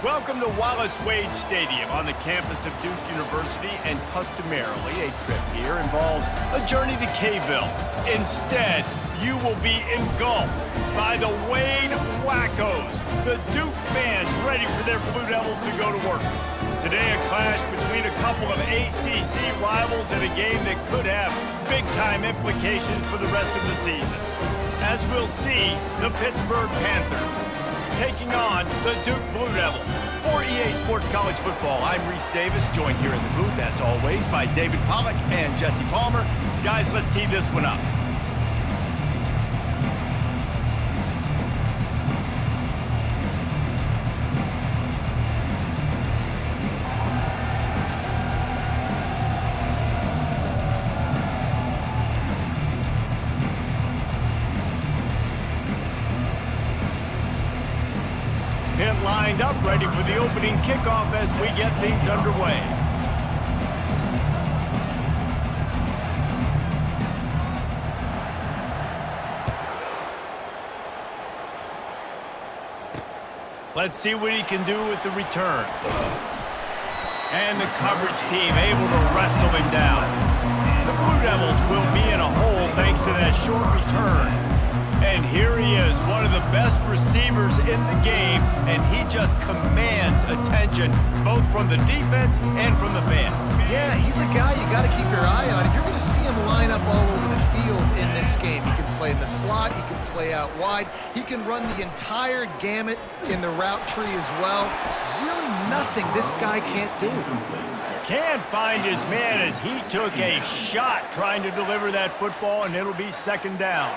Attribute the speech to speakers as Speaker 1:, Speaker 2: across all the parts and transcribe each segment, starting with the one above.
Speaker 1: Welcome to Wallace Wade Stadium on the campus of Duke University, and customarily a trip here involves a journey to K-ville. Instead, you will be engulfed by the Wade Wackos, the Duke fans ready for their Blue Devils to go to work. Today, a clash between a couple of ACC rivals in a game that could have big-time implications for the rest of the season. As we'll see, the Pittsburgh Panthers taking on the Duke Blue Devils. For EA Sports College Football, I'm Reese Davis, joined here in the booth, as always, by David Pollack and Jesse Palmer. Guys, let's tee this one up. Pit lined up, ready for the opening kickoff as we get things underway. Let's see what he can do with the return. And the coverage team able to wrestle him down. The Blue Devils will be in a hole thanks to that short return. And here he is, one of the best receivers in the game, and he just commands attention, both from the defense and from the fans.
Speaker 2: Yeah, he's a guy you got to keep your eye on, and you're going to see him line up all over the field in this game. He can play in the slot, he can play out wide, he can run the entire gamut in the route tree as well. Really nothing this guy can't do.
Speaker 1: Can't find his man as he took a shot trying to deliver that football, and it'll be second down.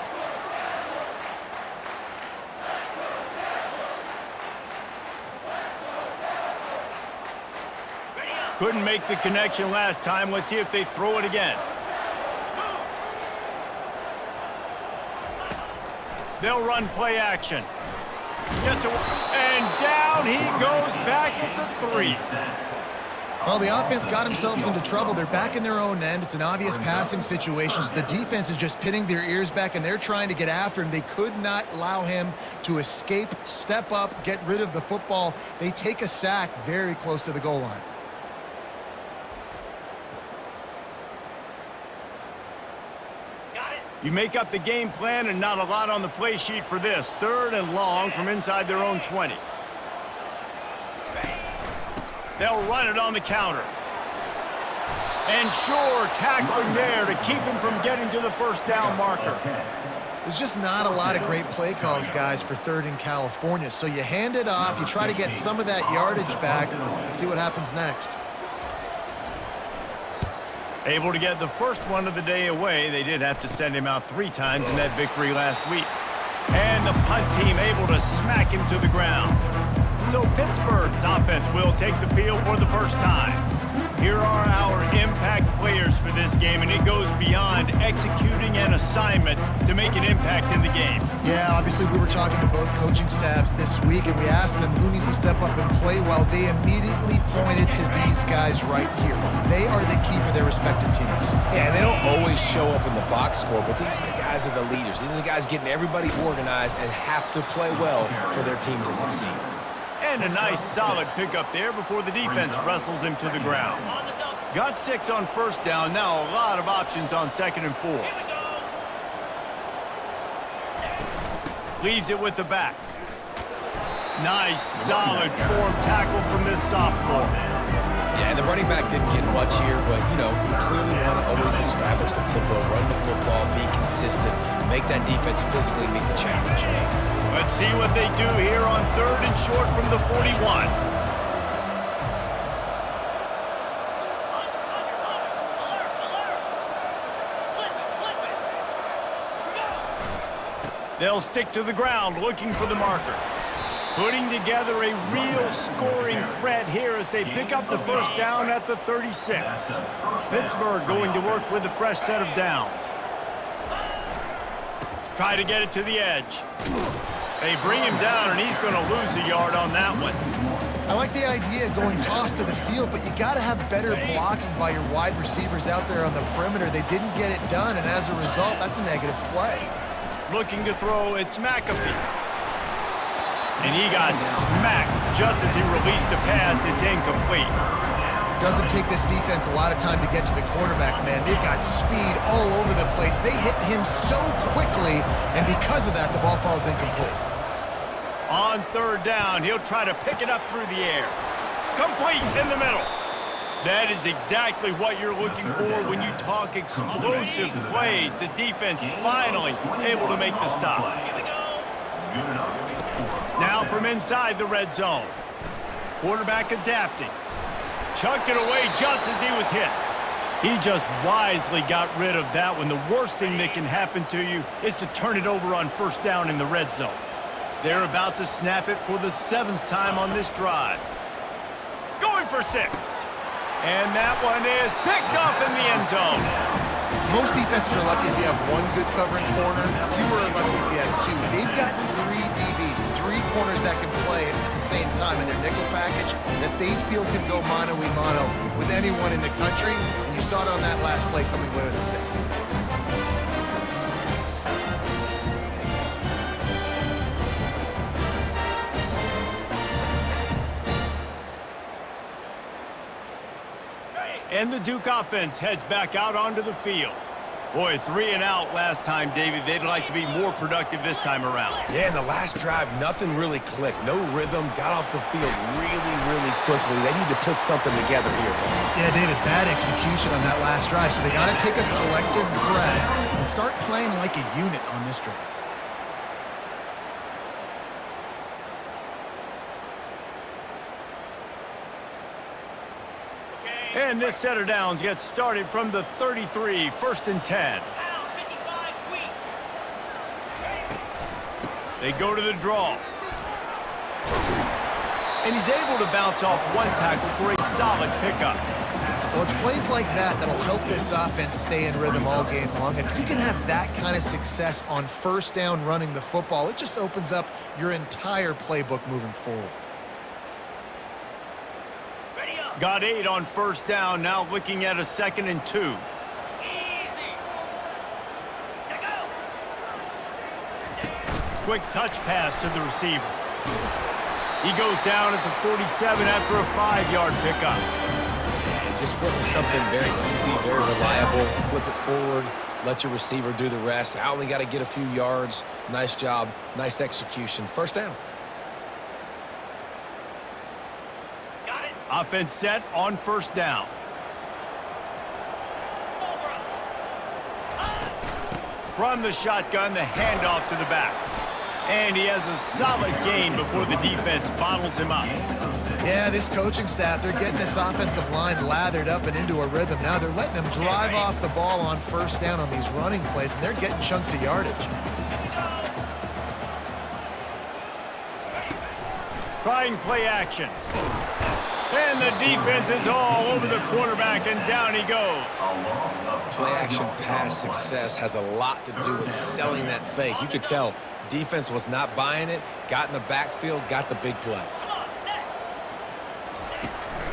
Speaker 1: Couldn't make the connection last time. Let's see if they throw it again. They'll run play action. Gets away, and down he goes back at the 3.
Speaker 2: Well, the offense got themselves into trouble. They're back in their own end. It's an obvious passing situation. So the defense is just pinning their ears back, and they're trying to get after him. They could not allow him to escape, step up, get rid of the football. They take a sack very close to the goal line.
Speaker 1: You make up the game plan, and not a lot on the play sheet for this. Third and long from inside their own 20. They'll run it on the counter. And sure, tackling there to keep him from getting to the first down marker.
Speaker 2: There's just not a lot of great play calls, guys, for third in California. So you hand it off, you try to get some of that yardage back, and see what happens next.
Speaker 1: Able to get the first one of the day away. They did have to send him out 3 times in that victory last week. And the punt team able to smack him to the ground. So Pittsburgh's offense will take the field for the first time. Here are our impact players for this game, and it goes beyond executing an assignment to make an impact in the game.
Speaker 2: Yeah, obviously we were talking to both coaching staffs this week, and we asked them who needs to step up and play well. They immediately pointed to these guys right here. They are the key for their respective teams.
Speaker 3: Yeah, and they don't always show up in the box score, but these are the guys that are the leaders. These are the guys getting everybody organized and have to play well for their team to succeed.
Speaker 1: And a nice solid pickup there before the defense wrestles him to the ground. Got 6 on first down. Now a lot of options on 2nd and 4. Leaves it with the back. Nice solid form tackle from this sophomore.
Speaker 3: Yeah, and the running back didn't get much here, but, you know, you clearly want to always establish the tempo, run the football, be consistent, make that defense physically meet the challenge.
Speaker 1: Let's see what they do here on 3rd and short from the 41. They'll stick to the ground looking for the marker. Putting together a real scoring threat here as they pick up the first down at the 36. Pittsburgh going to work with a fresh set of downs. Try to get it to the edge. They bring him down, and he's going to lose a yard on that one.
Speaker 2: I like the idea of going toss to the field, but you got to have better blocking by your wide receivers out there on the perimeter. They didn't get it done, and as a result, that's a negative play.
Speaker 1: Looking to throw, it's McAfee. And he got smacked just as he released the pass. It's incomplete.
Speaker 2: Doesn't take this defense a lot of time to get to the quarterback, man. They've got speed all over the place. They hit him so quickly, and because of that, the ball falls incomplete.
Speaker 1: On third down, he'll try to pick it up through the air. Complete in the middle. That is exactly what you're looking for when you talk explosive plays. The defense finally able to make the stop. Now from inside the red zone. Quarterback adapting. Chucked it away just as he was hit. He just wisely got rid of that one. The worst thing that can happen to you is to turn it over on first down in the red zone. They're about to snap it for the 7th time on this drive. Going for 6. And that one is picked off in the end zone.
Speaker 2: Most defenses are lucky if you have one good covering corner. Fewer are lucky if you have 2. They've got 3 DBs, 3 corners that can play at the same time in their nickel package that they feel can go mano-a-mano with anyone in the country. And you saw it on that last play coming away with a pick.
Speaker 1: And the Duke offense heads back out onto the field. Boy, 3 and out last time, David. They'd like to be more productive this time around.
Speaker 3: Yeah, in the last drive, nothing really clicked. No rhythm, got off the field really quickly. They need to put something together here, Paul.
Speaker 2: Yeah, David, bad execution on that last drive, so they got to take a collective breath and start playing like a unit on this drive.
Speaker 1: And this set of downs gets started from the 33, 1st and 10. They go to the draw. And he's able to bounce off one tackle for a solid pickup.
Speaker 2: Well, it's plays like that that'll help this offense stay in rhythm all game long. If you can have that kind of success on first down running the football, it just opens up your entire playbook moving forward.
Speaker 1: Got 8 on first down, now looking at a 2nd and 2. Quick touch pass to the receiver. He goes down at the 47 after a 5-yard pickup.
Speaker 3: And just went with something very easy, very reliable. Flip it forward, let your receiver do the rest. I only got to get a few yards. Nice job, nice execution. First down.
Speaker 1: Offense set on first down. From the shotgun, the handoff to the back. And he has a solid gain before the defense bottles him up.
Speaker 2: Yeah, this coaching staff, they're getting this offensive line lathered up and into a rhythm. Now they're letting them drive off the ball on first down on these running plays, and they're getting chunks of yardage.
Speaker 1: Trying play action. And the defense is all over the quarterback, and down he goes.
Speaker 3: Play-action pass success has a lot to do with selling that fake. You could tell defense was not buying it, got in the backfield, got the big play.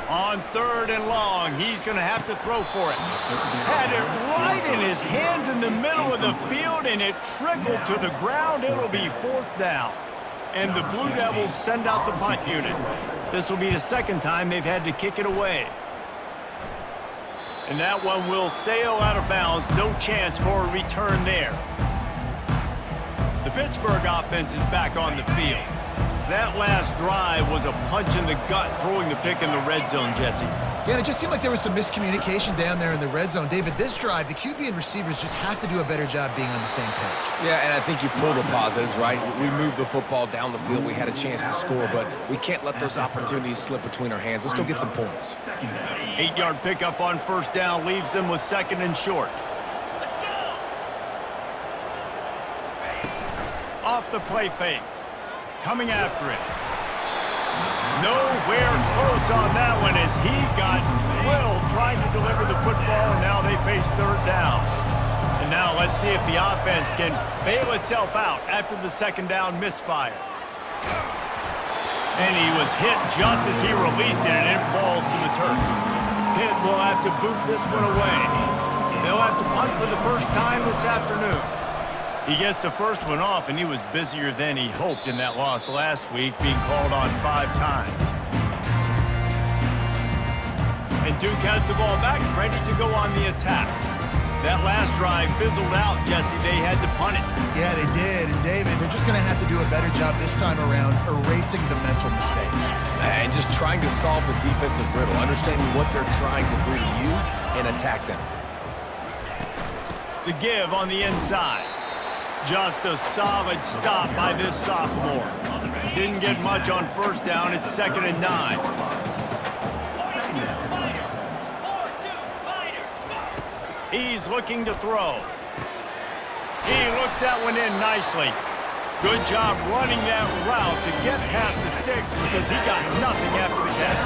Speaker 1: On 3rd and long, he's going to have to throw for it. Had it right in his hands in the middle of the field, and it trickled to the ground. It'll be 4th down. And the Blue Devils send out the punt unit. This will be the 2nd time they've had to kick it away. And that one will sail out of bounds. No chance for a return there. The Pittsburgh offense is back on the field. That last drive was a punch in the gut, throwing the pick in the red zone, Jesse.
Speaker 2: Yeah, and it just seemed like there was some miscommunication down there in the red zone. David, this drive, the QB and receivers just have to do a better job being on the same page.
Speaker 3: Yeah, and I think you pull the positives, right? We moved the football down the field. We had a chance to score, but we can't let those opportunities slip between our hands. Let's go get some points.
Speaker 1: 8-yard pickup on first down leaves them with 2nd and short. Off the play fake. Coming after it. Nowhere close on that one as he got drilled trying to deliver the football, and now they face 3rd down. And now let's see if the offense can bail itself out after the 2nd down misfire. And he was hit just as he released it, and it falls to the turf. Pitt will have to boot this one away. They'll have to punt for the first time this afternoon. He gets the first one off, and he was busier than he hoped in that loss last week, being called on 5 times. And Duke has the ball back, ready to go on the attack. That last drive fizzled out, Jesse. They had to punt it.
Speaker 2: Yeah, they did. And, David, they're just going to have to do a better job this time around erasing the mental mistakes.
Speaker 3: And just trying to solve the defensive riddle, understanding what they're trying to do to you and attack them.
Speaker 1: The give on the inside. Just a solid stop by this sophomore. Didn't get much on first down. It's 2nd and 9. He's looking to throw. He looks that one in nicely. Good job running that route to get past the sticks because he got nothing after the catch.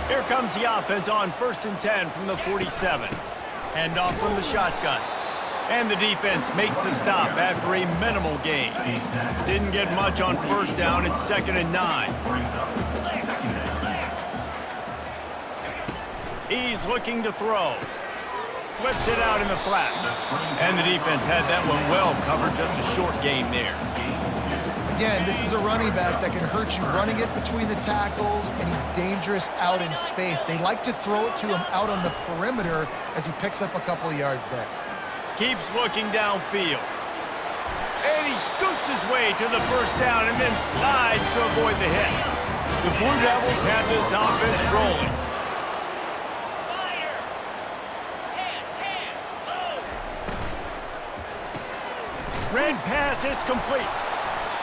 Speaker 1: Here comes the offense on 1st and 10 from the 47. Handoff from the shotgun. And the defense makes the stop after a minimal gain. Didn't get much on first down. It's 2nd and 9. He's looking to throw. Flips it out in the flat. And the defense had that one well covered. Just a short game there.
Speaker 2: Again, this is a running back that can hurt you running it between the tackles, and he's dangerous out in space. They like to throw it to him out on the perimeter as he picks up a couple of yards there.
Speaker 1: Keeps looking downfield. And he scoots his way to the first down and then slides to avoid the hit. The Blue Devils have this offense rolling. Red pass, it's complete.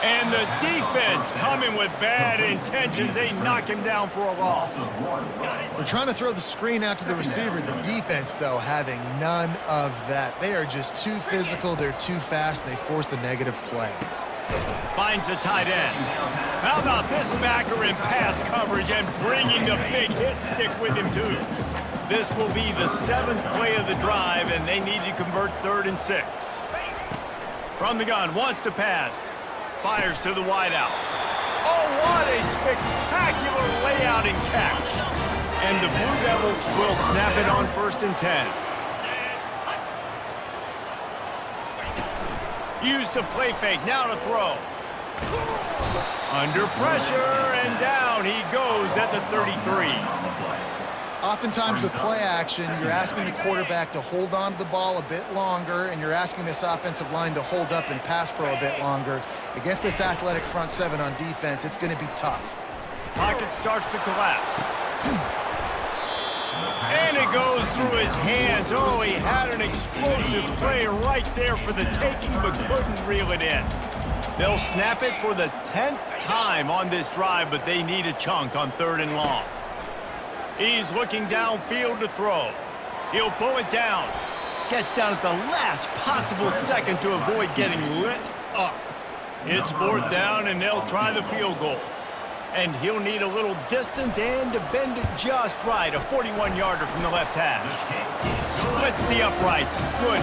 Speaker 1: And the defense coming with bad intentions. They knock him down for a loss.
Speaker 2: They're trying to throw the screen out to the receiver. The defense, though, having none of that. They are just too physical. They're too fast, and they force a negative play.
Speaker 1: Finds the tight end. How about this backer in pass coverage and bringing the big hit stick with him, too. This will be the 7th play of the drive, and they need to convert 3rd and 6. From the gun, wants to pass. Fires to the wideout. Oh, what a spectacular layout and catch. And the Blue Devils will snap it on 1st and 10. Use the play fake, now to throw. Under pressure, and down he goes at the 33.
Speaker 2: Oftentimes with play action, you're asking the quarterback to hold on to the ball a bit longer, and you're asking this offensive line to hold up in pass pro a bit longer. Against this athletic front 7 on defense, it's going to be tough.
Speaker 1: Pocket starts to collapse. And it goes through his hands. Oh, he had an explosive play right there for the taking, but couldn't reel it in. They'll snap it for the 10th time on this drive, but they need a chunk on 3rd and long. He's looking downfield to throw. He'll pull it down. Gets down at the last possible second to avoid getting lit up. It's 4th down, and they'll try the field goal. And he'll need a little distance and to bend it just right. A 41-yarder from the left hash. Splits the uprights. Good.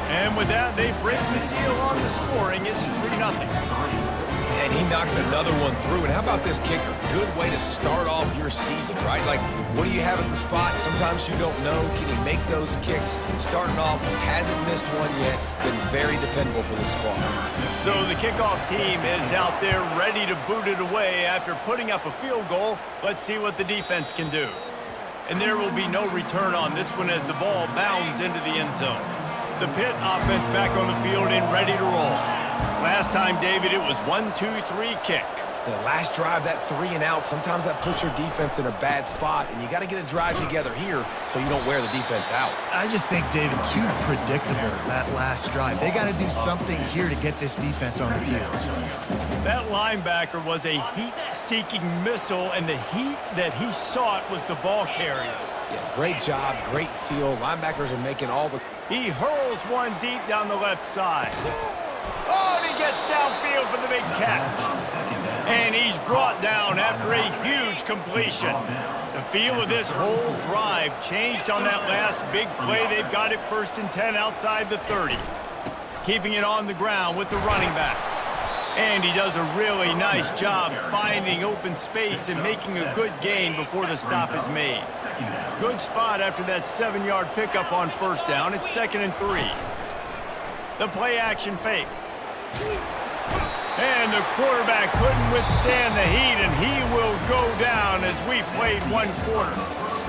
Speaker 1: And with that, they break the seal on the scoring. It's 3-0.
Speaker 3: And he knocks another one through. And how about this kicker? Good way to start off your season, right? Like, what do you have at the spot? Sometimes you don't know. Can he make those kicks? Starting off, hasn't missed one yet. Been very dependable for the squad.
Speaker 1: So the kickoff team is out there ready to boot it away after putting up a field goal. Let's see what the defense can do. And there will be no return on this one as the ball bounds into the end zone. The Pitt offense back on the field and ready to roll. Last time, David, it was 1-2-3 kick.
Speaker 3: The last drive, that 3 and out, sometimes that puts your defense in a bad spot, and you got to get a drive together here so you don't wear the defense out.
Speaker 2: I just think, David, too predictable, that last drive. They got to do something here to get this defense on the field.
Speaker 1: That linebacker was a heat-seeking missile, and the heat that he sought was the ball carrier.
Speaker 3: Yeah, great job, great feel. Linebackers are making all the...
Speaker 1: He hurls one deep down the left side. Oh, and he gets downfield for the big catch. And he's brought down after a huge completion. The feel of this whole drive changed on that last big play. They've got it 1st and 10 outside the 30. Keeping it on the ground with the running back. And he does a really nice job finding open space and making a good gain before the stop is made. Good spot after that 7-yard pickup on 1st down. It's 2nd and 3. The play action fake. And the quarterback couldn't withstand the heat, and he will go down as we played one quarter.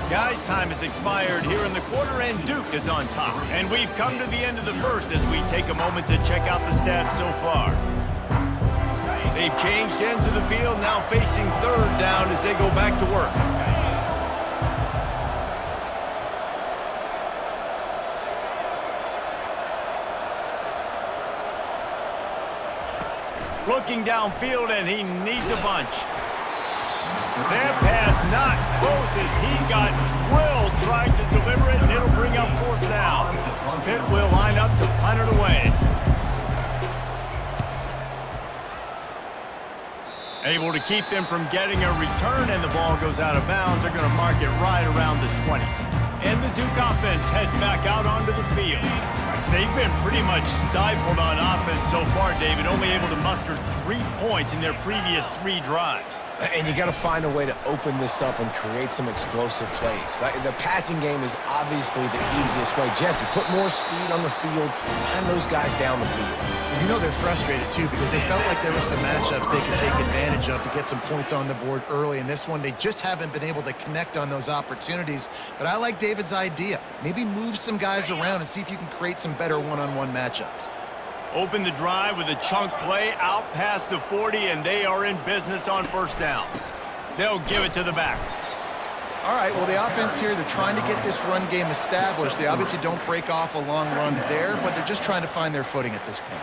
Speaker 1: Guys, time has expired here in the quarter, and Duke is on top. And we've come to the end of the first as we take a moment to check out the stats so far. They've changed ends of the field, now facing third down as they go back to work. Looking downfield, and he needs a bunch. That pass not close as he got drilled trying to deliver it, and it'll bring up fourth down. Pitt will line up to punt it away. Able to keep them from getting a return, and the ball goes out of bounds. They're going to mark it right around the 20. And the Duke offense heads back out onto the field. They've been pretty much stifled on offense so far, David, only able to muster 3 points in their previous 3 drives.
Speaker 3: And you got to find a way to open this up and create some explosive plays. The passing game is obviously the easiest way. Jesse, put more speed on the field, find those guys down the field.
Speaker 2: You know they're frustrated, too, because they felt like there were some matchups they could take advantage of to get some points on the board early. In this one, they just haven't been able to connect on those opportunities. But I like David's idea. Maybe move some guys around and see if you can create some better one-on-one matchups.
Speaker 1: Open the drive with a chunk play out past the 40, and they are in business on first down. They'll give it to the back.
Speaker 2: All right, well, the offense here, they're trying to get this run game established. They obviously don't break off a long run there, but they're just trying to find their footing at this point.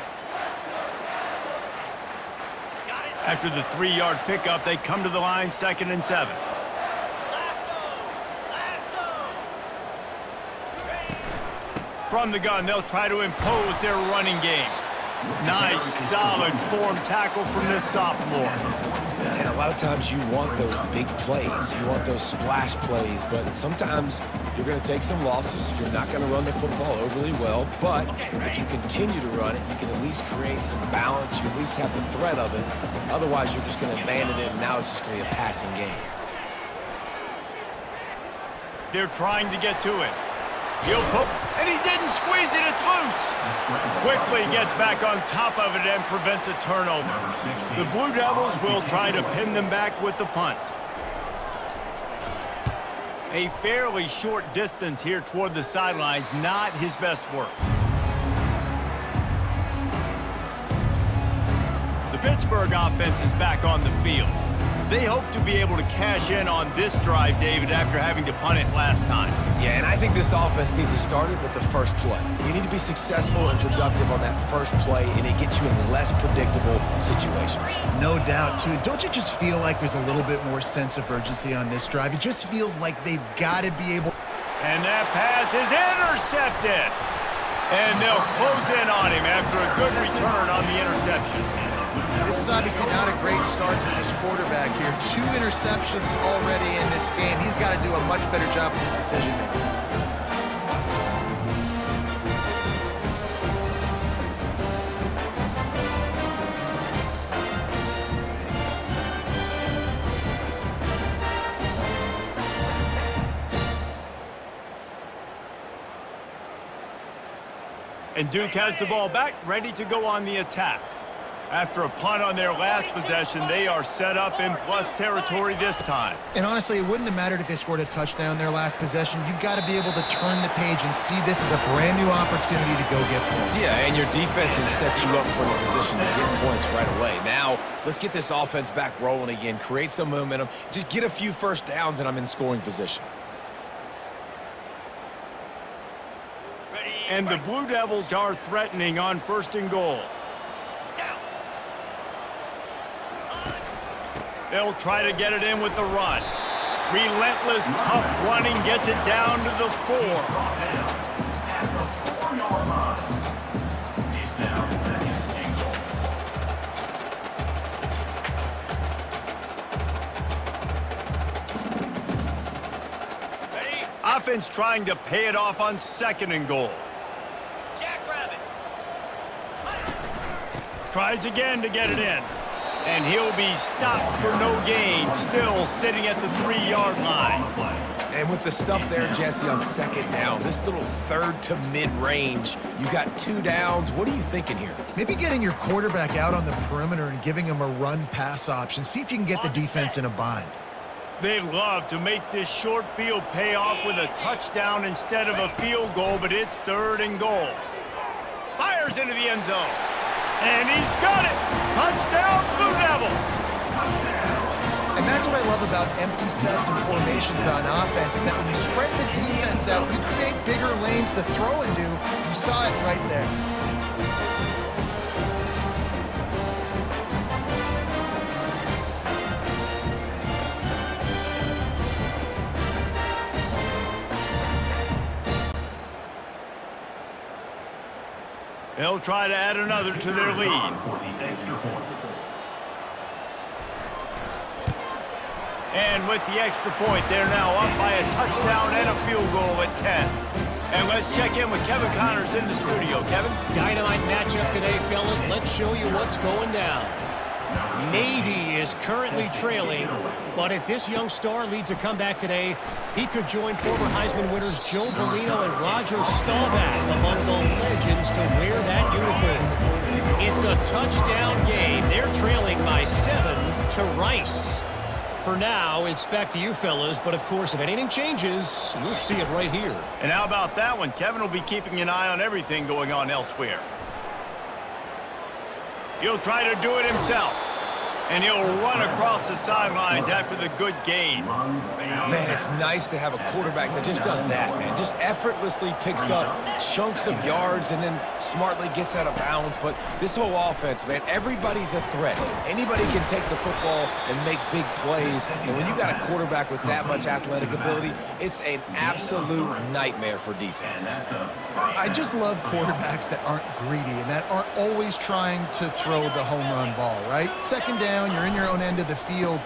Speaker 1: After the 3-yard pickup, they come to the line, 2nd and 7. From the gun, they'll try to impose their running game. Nice, solid form tackle from this sophomore.
Speaker 3: And a lot of times you want those big plays. You want those splash plays, but sometimes you're going to take some losses. You're not going to run the football overly well, but if you continue to run it, you can at least create some balance. You at least have the threat of it. Otherwise, you're just going to abandon it, and now it's just going to be a passing game.
Speaker 1: They're trying to get to it. He'll put, and he didn't squeeze it, it's loose. Quickly gets back on top of it and prevents a turnover. The Blue Devils will try to pin them back with the punt. A fairly short distance here toward the sidelines, not his best work. The Pittsburgh offense is back on the field. They hope to be able to cash in on this drive, David, after having to punt it last time.
Speaker 3: Yeah, and I think this offense needs to start it with the first play. You need to be successful and productive on that first play, and it gets you in less predictable situations.
Speaker 2: No doubt, too. Don't you just feel like there's a little bit more sense of urgency on this drive? It just feels like they've got to be able...
Speaker 1: And that pass is intercepted. And they'll close in on him after a good return on the interception.
Speaker 2: This is obviously not a great start for this quarterback here. 2 interceptions already in this game. He's got to do a much better job with his decision-making.
Speaker 1: And Duke has the ball back, ready to go on the attack. After a punt on their last possession, they are set up in plus territory this time.
Speaker 2: And honestly, it wouldn't have mattered if they scored a touchdown their last possession. You've got to be able to turn the page and see this as a brand new opportunity to go get points.
Speaker 3: Yeah, and your defense has set you up for the position to get points right away. Now, let's get this offense back rolling again, create some momentum, just get a few first downs, and I'm in scoring position.
Speaker 1: And the Blue Devils are threatening on 1st and goal. They'll try to get it in with the run. Relentless, tough running gets it down to the 4. Offense trying to pay it off on 2nd and goal. Tries again to get it in. And he'll be stopped for no gain, still sitting at the 3-yard line.
Speaker 3: And with the stuff there, Jesse, on second down, this little third to mid-range, you got 2 downs. What are you thinking here?
Speaker 2: Maybe getting your quarterback out on the perimeter and giving him a run-pass option. See if you can get the defense in a bind.
Speaker 1: They love to make this short field pay off with a touchdown instead of a field goal, but it's 3rd and goal. Fires into the end zone. And he's got it. Touchdown, Blue Devils.
Speaker 2: And that's what I love about empty sets and formations on offense, is that when you spread the defense out, you create bigger lanes to throw into. You saw it right there.
Speaker 1: They'll try to add another to their lead. And with the extra point, they're now up by a touchdown and a field goal at 10. And let's check in with Kevin Connors in the studio. Kevin?
Speaker 4: Dynamite matchup today, fellas. Let's show you what's going down. Navy is currently trailing, but if this young star leads a comeback today, he could join former Heisman winners Joe Bellino and Roger Staubach among the legends to wear that uniform. It's a touchdown game. They're trailing by 7 to Rice. For now, it's back to you, fellas, but of course, if anything changes, you'll see it right here.
Speaker 1: And how about that one? Kevin will be keeping an eye on everything going on elsewhere. He'll try to do it himself. And he'll run across the sidelines after the good gain.
Speaker 3: Man, it's nice to have a quarterback that just does that, man. Just effortlessly picks up chunks of yards and then smartly gets out of bounds. But this whole offense, man, everybody's a threat. Anybody can take the football and make big plays. And when you got a quarterback with that much athletic ability, it's an absolute nightmare for defenses.
Speaker 2: I just love quarterbacks that aren't greedy and that aren't always trying to throw the home run ball, right? Second down, you're in your own end of the field.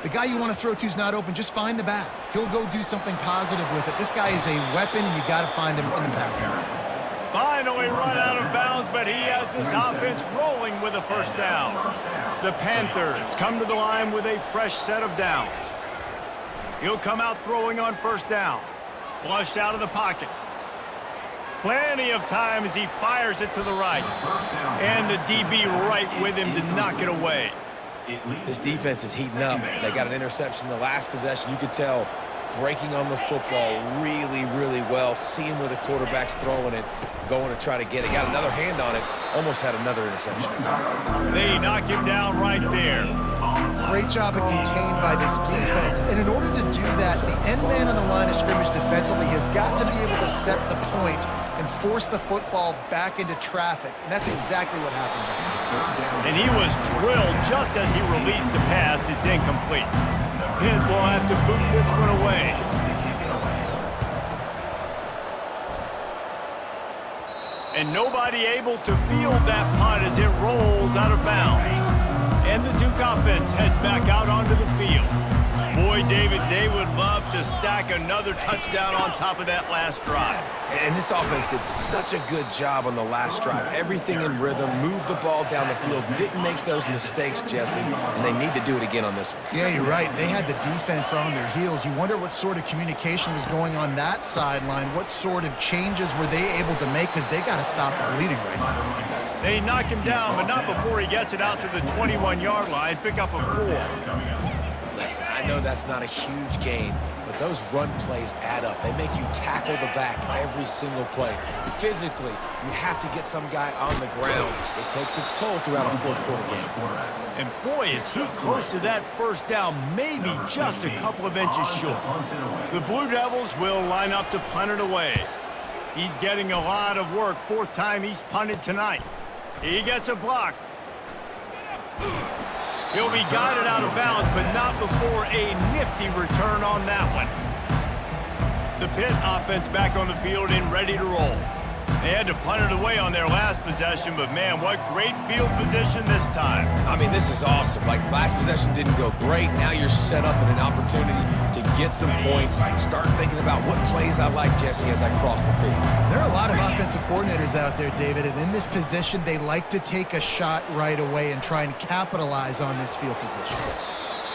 Speaker 2: The guy you want to throw to is not open. Just find the back. He'll go do something positive with it. This guy is a weapon, and you got to find him in the passing game.
Speaker 1: Finally run out of bounds, but he has this offense rolling with a first down. The Panthers come to the line with a fresh set of downs. He'll come out throwing on first down. Flushed out of the pocket. Plenty of time as he fires it to the right. And the DB right with him to knock it away.
Speaker 3: This defense is heating up. They got an interception the last possession. You could tell breaking on the football really, really well. Seeing where the quarterback's throwing it, going to try to get it. Got another hand on it. Almost had another interception.
Speaker 1: They knock him down right there.
Speaker 2: Great job of contained by this defense. And in order to do that, the end man on the line of scrimmage defensively has got to be able to set the point and force the football back into traffic. And that's exactly what happened there.
Speaker 1: And he was drilled just as he released the pass. It's incomplete. Pitt will have to boot this one away. And nobody able to field that punt as it rolls out of bounds. And the Duke offense heads back out onto the field. Boy, David, they would love to stack another touchdown on top of that last drive.
Speaker 3: And this offense did such a good job on the last drive. Everything in rhythm, moved the ball down the field, didn't make those mistakes, Jesse, and they need to do it again on this one.
Speaker 2: Yeah, you're right. They had the defense on their heels. You wonder what sort of communication was going on that sideline. What sort of changes were they able to make, because they got to stop the bleeding right now.
Speaker 1: They knock him down, but not before he gets it out to the 21-yard line. Pick up a 4.
Speaker 3: Listen, I know that's not a huge gain, but those run plays add up. They make you tackle the back every single play. Physically, you have to get some guy on the ground. It takes its toll throughout a fourth-quarter game.
Speaker 1: And boy, is he close to that first down, maybe just a couple of inches short. The Blue Devils will line up to punt it away. He's getting a lot of work. 4th time he's punted tonight. He gets a block. He'll be guided out of bounds, but not before a nifty return on that one. The Pitt offense back on the field and ready to roll. They had to punt it away on their last possession, but man, what great field position this time.
Speaker 3: I mean, this is awesome. Like, last possession didn't go great. Now you're set up in an opportunity to get some points. Start thinking about what plays I like, Jesse, as I cross the 50.
Speaker 2: There are a lot of offensive coordinators out there, David, and in this position, they like to take a shot right away and try and capitalize on this field position.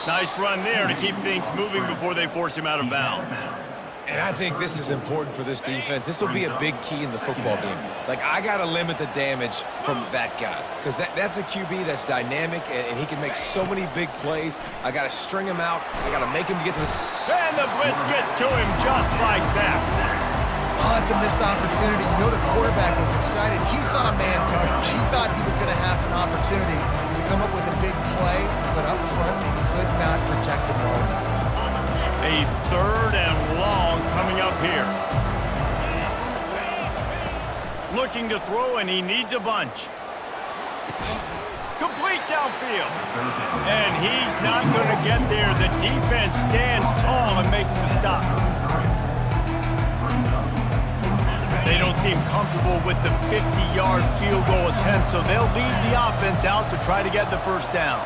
Speaker 1: Nice run there to keep things moving before they force him out of bounds.
Speaker 3: And I think this is important for this defense. This will be a big key in the football game. Like, I got to limit the damage from that guy because that's a QB that's dynamic, and he can make so many big plays. I got to string him out. I got to make him get to the...
Speaker 1: And the blitz gets to him just like that.
Speaker 2: Oh, it's a missed opportunity. You know the quarterback was excited. He saw man coverage. He thought he was going to have an opportunity to come up with a big play, but up front they could not protect him well enough.
Speaker 1: A 3rd and long coming up here. Looking to throw, and he needs a bunch. Complete downfield. And he's not going to get there. The defense stands tall and makes the stop. They don't seem comfortable with the 50-yard field goal attempt, so they'll lead the offense out to try to get the first down.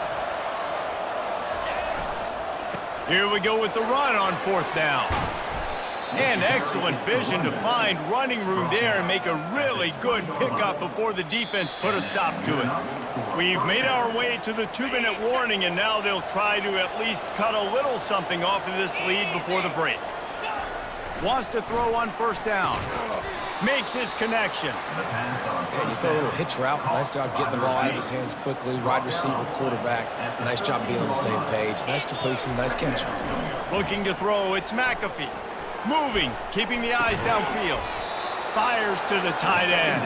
Speaker 1: Here we go with the run on 4th down. And excellent vision to find running room there and make a really good pickup before the defense put a stop to it. We've made our way to the 2-minute warning, and now they'll try to at least cut a little something off of this lead before the break. Wants to throw on 1st down. Makes his connection.
Speaker 3: Yeah, you throw a little hitch route. Nice job getting the ball out of his hands quickly. Wide receiver, quarterback. Nice job being on the same page. Nice completion, nice catch.
Speaker 1: Looking to throw, it's McAfee. Moving, keeping the eyes downfield. Fires to the tight end.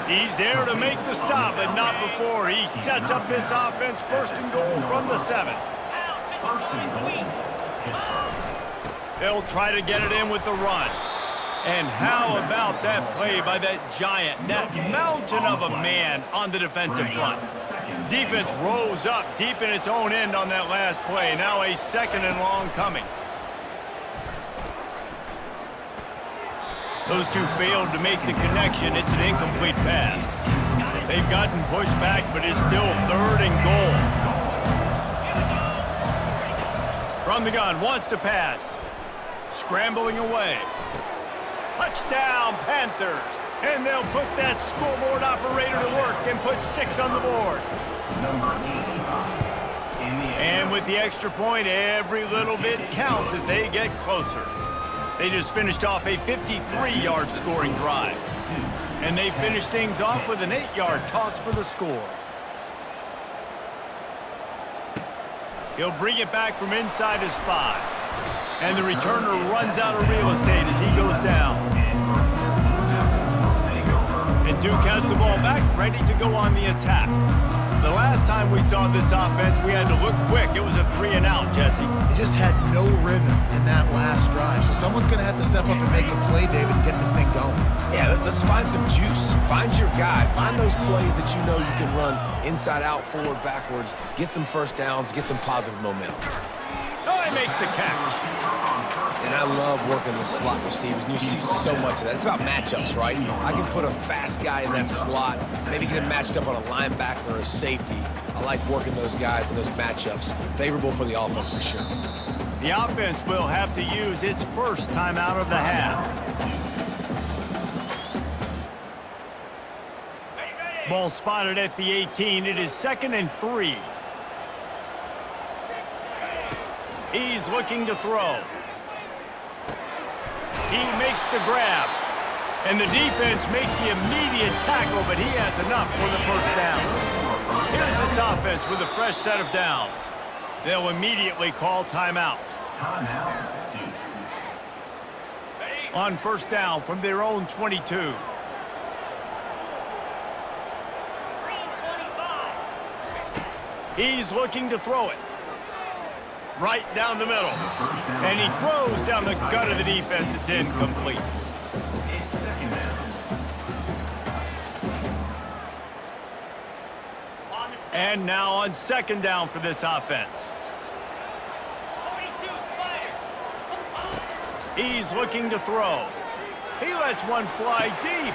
Speaker 1: He's there to make the stop, but not before he sets up this offense 1st and goal from the 7. They'll try to get it in with the run. And how about that play by that giant, that mountain of a man on the defensive front? Defense rose up deep in its own end on that last play. Now a 2nd and long coming. Those two failed to make the connection. It's an incomplete pass. They've gotten pushed back, but it's still 3rd and goal. From the gun, wants to pass. Scrambling away. Touchdown, Panthers. And they'll put that scoreboard operator to work and put 6 on the board. And with the extra point, every little bit counts as they get closer. They just finished off a 53-yard scoring drive. And they finished things off with an 8-yard toss for the score. He'll bring it back from inside his 5. And the returner runs out of real estate as he goes down. And Duke has the ball back, ready to go on the attack. The last time we saw this offense, we had to look quick. It was a 3-and-out, Jesse.
Speaker 2: They just had no rhythm in that last drive. So someone's going to have to step up and make a play, David, and get this thing going.
Speaker 3: Yeah, let's find some juice. Find your guy. Find those plays that you know you can run inside out, forward, backwards. Get some first downs. Get some positive momentum.
Speaker 1: Oh, he makes the catch.
Speaker 3: And I love working the slot receivers, and you see so much of that. It's about matchups, right? I can put a fast guy in that slot, maybe get him matched up on a linebacker or a safety. I like working those guys in those matchups. Favorable for the offense for sure.
Speaker 1: The offense will have to use its first timeout of the half. Ball spotted at the 18. It is 2nd and 3. He's looking to throw. He makes the grab. And the defense makes the immediate tackle, but he has enough for the first down. Here's this offense with a fresh set of downs. They'll immediately call timeout. On 1st down from their own 22. He's looking to throw it. Right down the middle. And he throws down the gut of the defense. It's incomplete. And now on 2nd down for this offense. He's looking to throw. He lets one fly deep.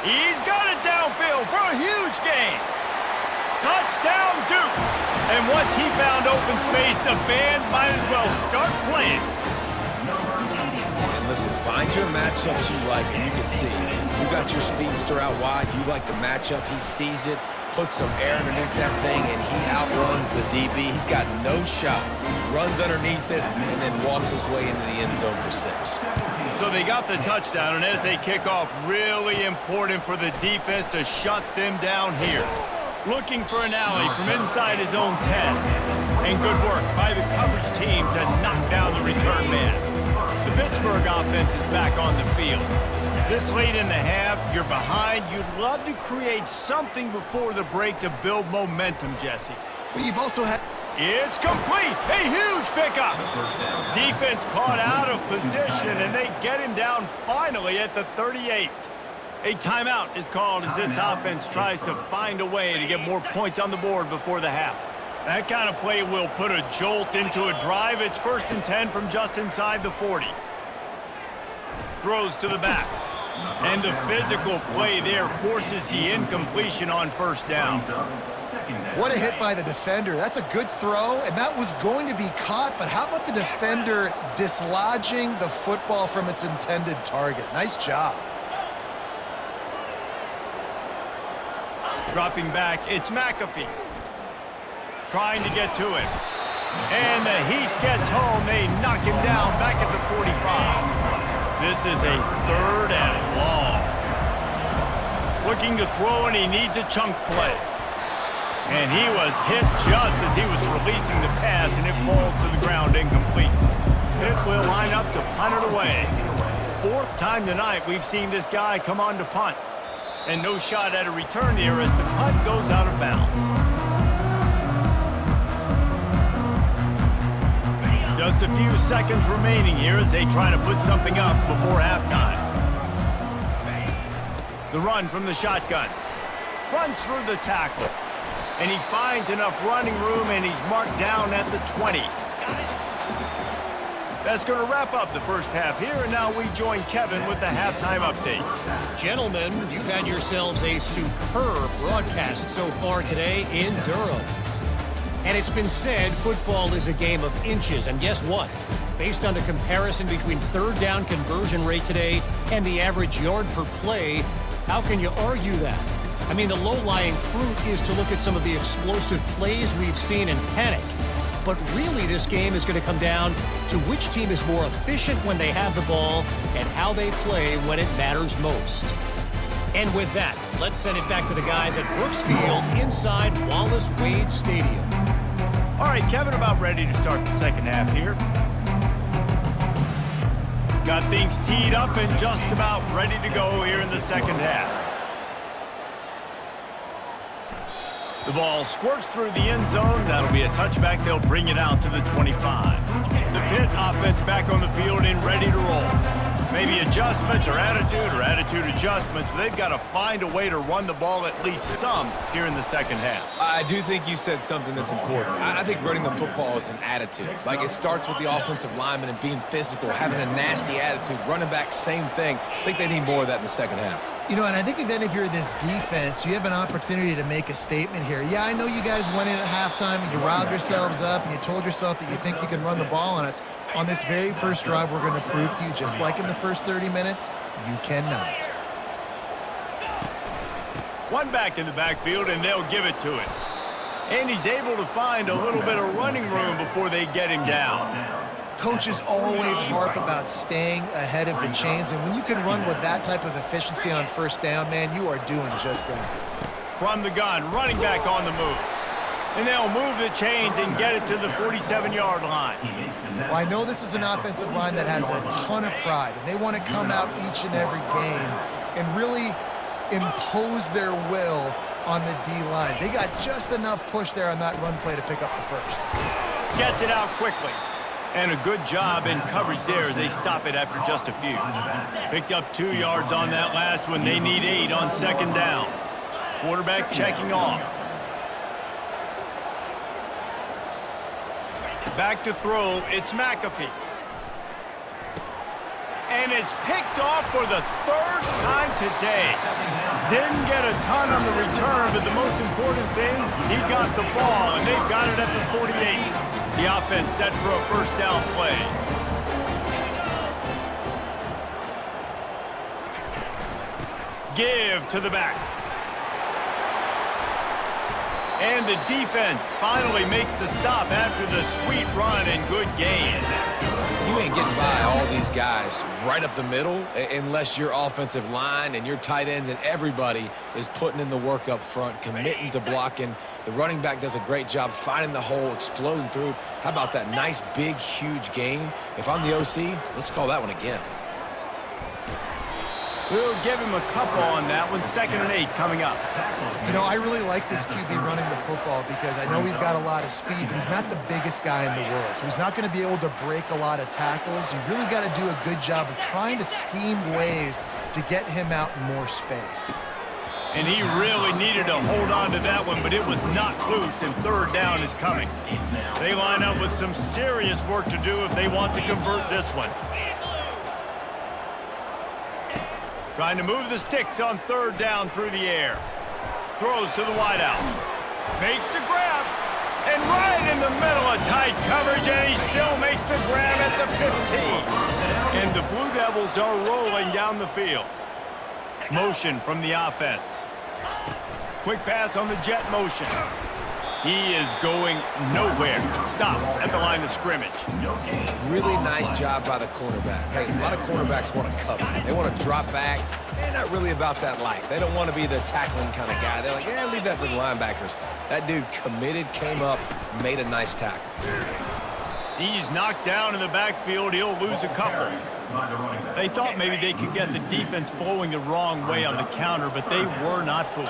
Speaker 1: He's got it downfield for a huge gain. Touchdown, Duke. And once he found open space, the band might as well start playing.
Speaker 3: And listen, find your matchups you like, and you can see. You got your speedster out wide. You like the matchup. He sees it, puts some air underneath that thing, and he outruns the DB. He's got no shot. Runs underneath it, and then walks his way into the end zone for 6.
Speaker 1: So they got the touchdown, and as they kick off, really important for the defense to shut them down here. Looking for an alley from inside his own 10. And good work by the coverage team to knock down the return man. The Pittsburgh offense is back on the field. This late in the half, you're behind. You'd love to create something before the break to build momentum, Jesse.
Speaker 2: But you've also had...
Speaker 1: It's complete. A huge pickup. Defense caught out of position, and they get him down finally at the 38. A timeout is called as this offense tries to find a way to get more points on the board before the half. That kind of play will put a jolt into a drive. It's 1st and 10 from just inside the 40. Throws to the back. And the physical play there forces the incompletion on 1st down.
Speaker 2: What a hit by the defender. That's a good throw, and that was going to be caught, but how about the defender dislodging the football from its intended target? Nice job.
Speaker 1: Dropping back, it's McAfee. Trying to get to him. And the Heat gets home. They knock him down back at the 45. This is a 3rd and long. Looking to throw, and he needs a chunk play. And he was hit just as he was releasing the pass, and it falls to the ground incomplete. Pitt will line up to punt it away. 4th time tonight we've seen this guy come on to punt. And no shot at a return here as the punt goes out of bounds. Just a few seconds remaining here as they try to put something up before halftime. The run from the shotgun. Runs through the tackle. And he finds enough running room, and he's marked down at the 20. That's going to wrap up the first half here, and now we join Kevin with the halftime update.
Speaker 4: Gentlemen, you've had yourselves a superb broadcast so far today in Durham. And it's been said football is a game of inches, and guess what? Based on the comparison between 3rd down conversion rate today and the average yard per play, how can you argue that? I mean, the low-lying fruit is to look at some of the explosive plays we've seen in panic. But really, this game is going to come down to which team is more efficient when they have the ball and how they play when it matters most. And with that, let's send it back to the guys at Brooks Field inside Wallace Wade Stadium.
Speaker 1: All right, Kevin, about ready to start the second half here. Got things teed up and just about ready to go here in the second half. The ball squirts through the end zone. That'll be a touchback. They'll bring it out to the 25. The Pitt offense back on the field and ready to roll. Maybe adjustments or attitude adjustments, but they've got to find a way to run the ball at least some here in the second half.
Speaker 3: I do think you said something that's important. I think running the football is an attitude. Like, it starts with the offensive lineman and being physical, having a nasty attitude. Running back, same thing. I think they need more of that in the second half.
Speaker 2: You know, and I think if you're this defense, you have an opportunity to make a statement here. Yeah, I know you guys went in at halftime and you riled yourselves up and you told yourself that you think you can run the ball on us. On this very first drive, we're going to prove to you, just like in the first 30 minutes, you cannot.
Speaker 1: One back in the backfield, and they'll give it to it. And he's able to find a little bit of running room before they get him down.
Speaker 2: Coaches always harp about staying ahead of the chains, and when you can run with that type of efficiency on 1st down, man, you are doing just that.
Speaker 1: From the gun, running back on the move. And they'll move the chains and get it to the 47-yard line.
Speaker 2: Well, I know this is an offensive line that has a ton of pride, and they want to come out each and every game and really impose their will on the D-line. They got just enough push there on that run play to pick up the first.
Speaker 1: Gets it out quickly. And a good job in coverage there as they stop it after just a few. Picked up 2 yards on that last one. They need 8 on 2nd down. Quarterback checking off. Back to throw, it's McAfee. And it's picked off for the 3rd time today. Didn't get a ton on the return, but the most important thing, he got the ball, and they've got it at the 48. The offense set for a 1st down play. Give to the back. And the defense finally makes the stop after the sweet run and good gain.
Speaker 3: You ain't getting by all these guys right up the middle unless your offensive line and your tight ends and everybody is putting in the work up front, committing to blocking. The running back does a great job finding the hole, exploding through. How about that nice, big, huge gain? If I'm the OC, let's call that one again.
Speaker 1: We'll give him a couple on that one. 2nd and 8 coming up.
Speaker 2: You know, I really like this QB running the football because I know he's got a lot of speed, but he's not the biggest guy in the world. So he's not going to be able to break a lot of tackles. You really got to do a good job of trying to scheme ways to get him out in more space.
Speaker 1: And he really needed to hold on to that one, but it was not loose, and 3rd down is coming. They line up with some serious work to do if they want to convert this one. Trying to move the sticks on 3rd down through the air. Throws to the wideout. Makes the grab. And right in the middle of tight coverage, and he still makes the grab at the 15. And the Blue Devils are rolling down the field. Motion from the offense. Quick pass on the jet motion. He is going nowhere. Stop at the line of scrimmage.
Speaker 3: Really nice job by the cornerback. Hey, a lot of cornerbacks want to cover. They want to drop back. They're not really about that life. They don't want to be the tackling kind of guy. They're like, yeah, leave that to the linebackers. That dude committed, came up, made a nice tackle.
Speaker 1: He's knocked down in the backfield. He'll lose a couple. They thought maybe they could get the defense flowing the wrong way on the counter, but they were not fooled.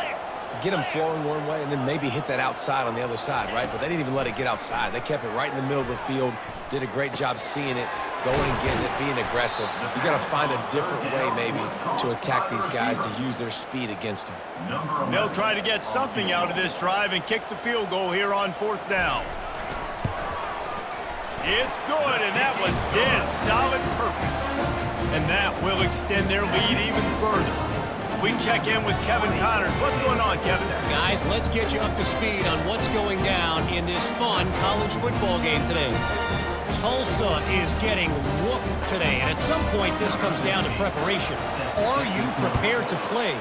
Speaker 3: Get them flowing one way and then maybe hit that outside on the other side, right? But they didn't even let it get outside. They kept it right in the middle of the field, did a great job seeing it, going and getting it, being aggressive. You got to find a different way maybe to attack these guys to use their speed against them.
Speaker 1: They'll try to get something out of this drive and kick the field goal here on 4th down. It's good, and that was dead solid perfect. And that will extend their lead even further. We check in with Kevin Connors. What's going on, Kevin?
Speaker 4: Guys, let's get you up to speed on what's going down in this fun college football game today. Tulsa is getting whooped today, and at some point this comes down to preparation. Are you prepared to play?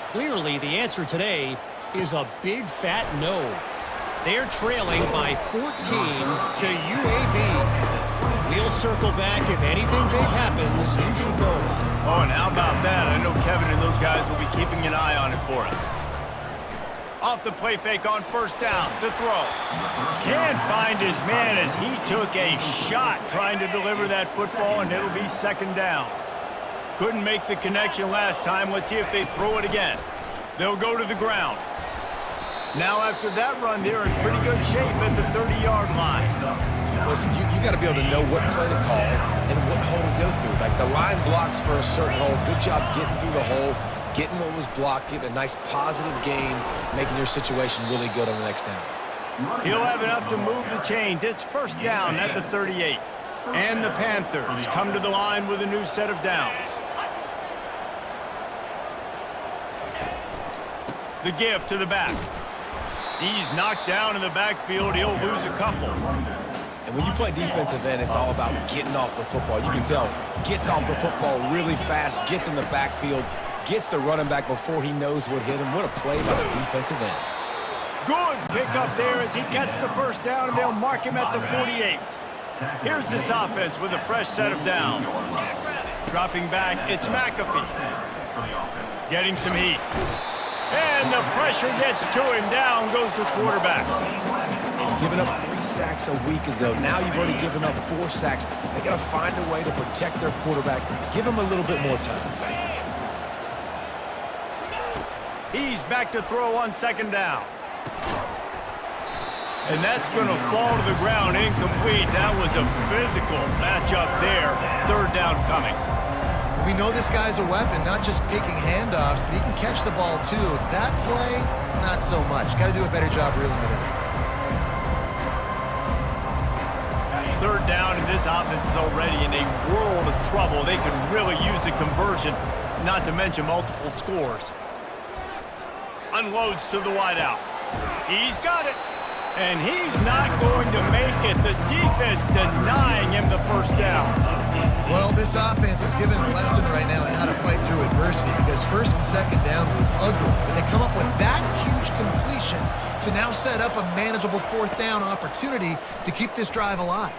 Speaker 4: Clearly, the answer today is a big fat no. They're trailing by 14 to UAB. We'll circle back. If anything big happens, you should know.
Speaker 1: Oh, and how about that? I know Kevin and those guys will be keeping an eye on it for us. Off the play fake on 1st down. The throw. Can't find his man as he took a shot trying to deliver that football, and it'll be 2nd down. Couldn't make the connection last time. Let's see if they throw it again. They'll go to the ground. Now, after that run, they're in pretty good shape at the 30-yard line.
Speaker 3: Listen, you got to be able to know what play to call and what hole to go through. Like the line blocks for a certain hole. Good job getting through the hole, getting what was blocked, getting a nice positive gain, making your situation really good on the next down.
Speaker 1: He'll have enough to move the chains. It's 1st down at the 38. And the Panthers come to the line with a new set of downs. The give to the back. He's knocked down in the backfield. He'll lose a couple.
Speaker 3: And when you play defensive end, it's all about getting off the football. You can tell, gets off the football really fast, gets in the backfield, gets the running back before he knows what hit him. What a play by the defensive end.
Speaker 1: Good pickup there as he gets the 1st down, and they'll mark him at the 48. Here's this offense with a fresh set of downs. Dropping back, it's McAfee. Getting some heat. And the pressure gets to him. Down goes the quarterback.
Speaker 3: And giving up 3 sacks a week ago. Now you've already given up 4 sacks. They got to find a way to protect their quarterback. Give him a little bit more time.
Speaker 1: He's back to throw on 2nd down. And that's going to fall to the ground incomplete. That was a physical matchup there. 3rd down coming.
Speaker 2: We know this guy's a weapon, not just taking handoffs, but he can catch the ball too. That play, not so much. Got to do a better job reeling it in.
Speaker 1: 3rd down, and this offense is already in a world of trouble. They could really use a conversion, not to mention multiple scores. Unloads to the wideout. He's got it. And he's not going to make it. The defense denying him the 1st down.
Speaker 2: Well, this offense is giving a lesson right now on how to fight through adversity because 1st and 2nd down was ugly. But they come up with that huge completion to now set up a manageable 4th down opportunity to keep this drive alive.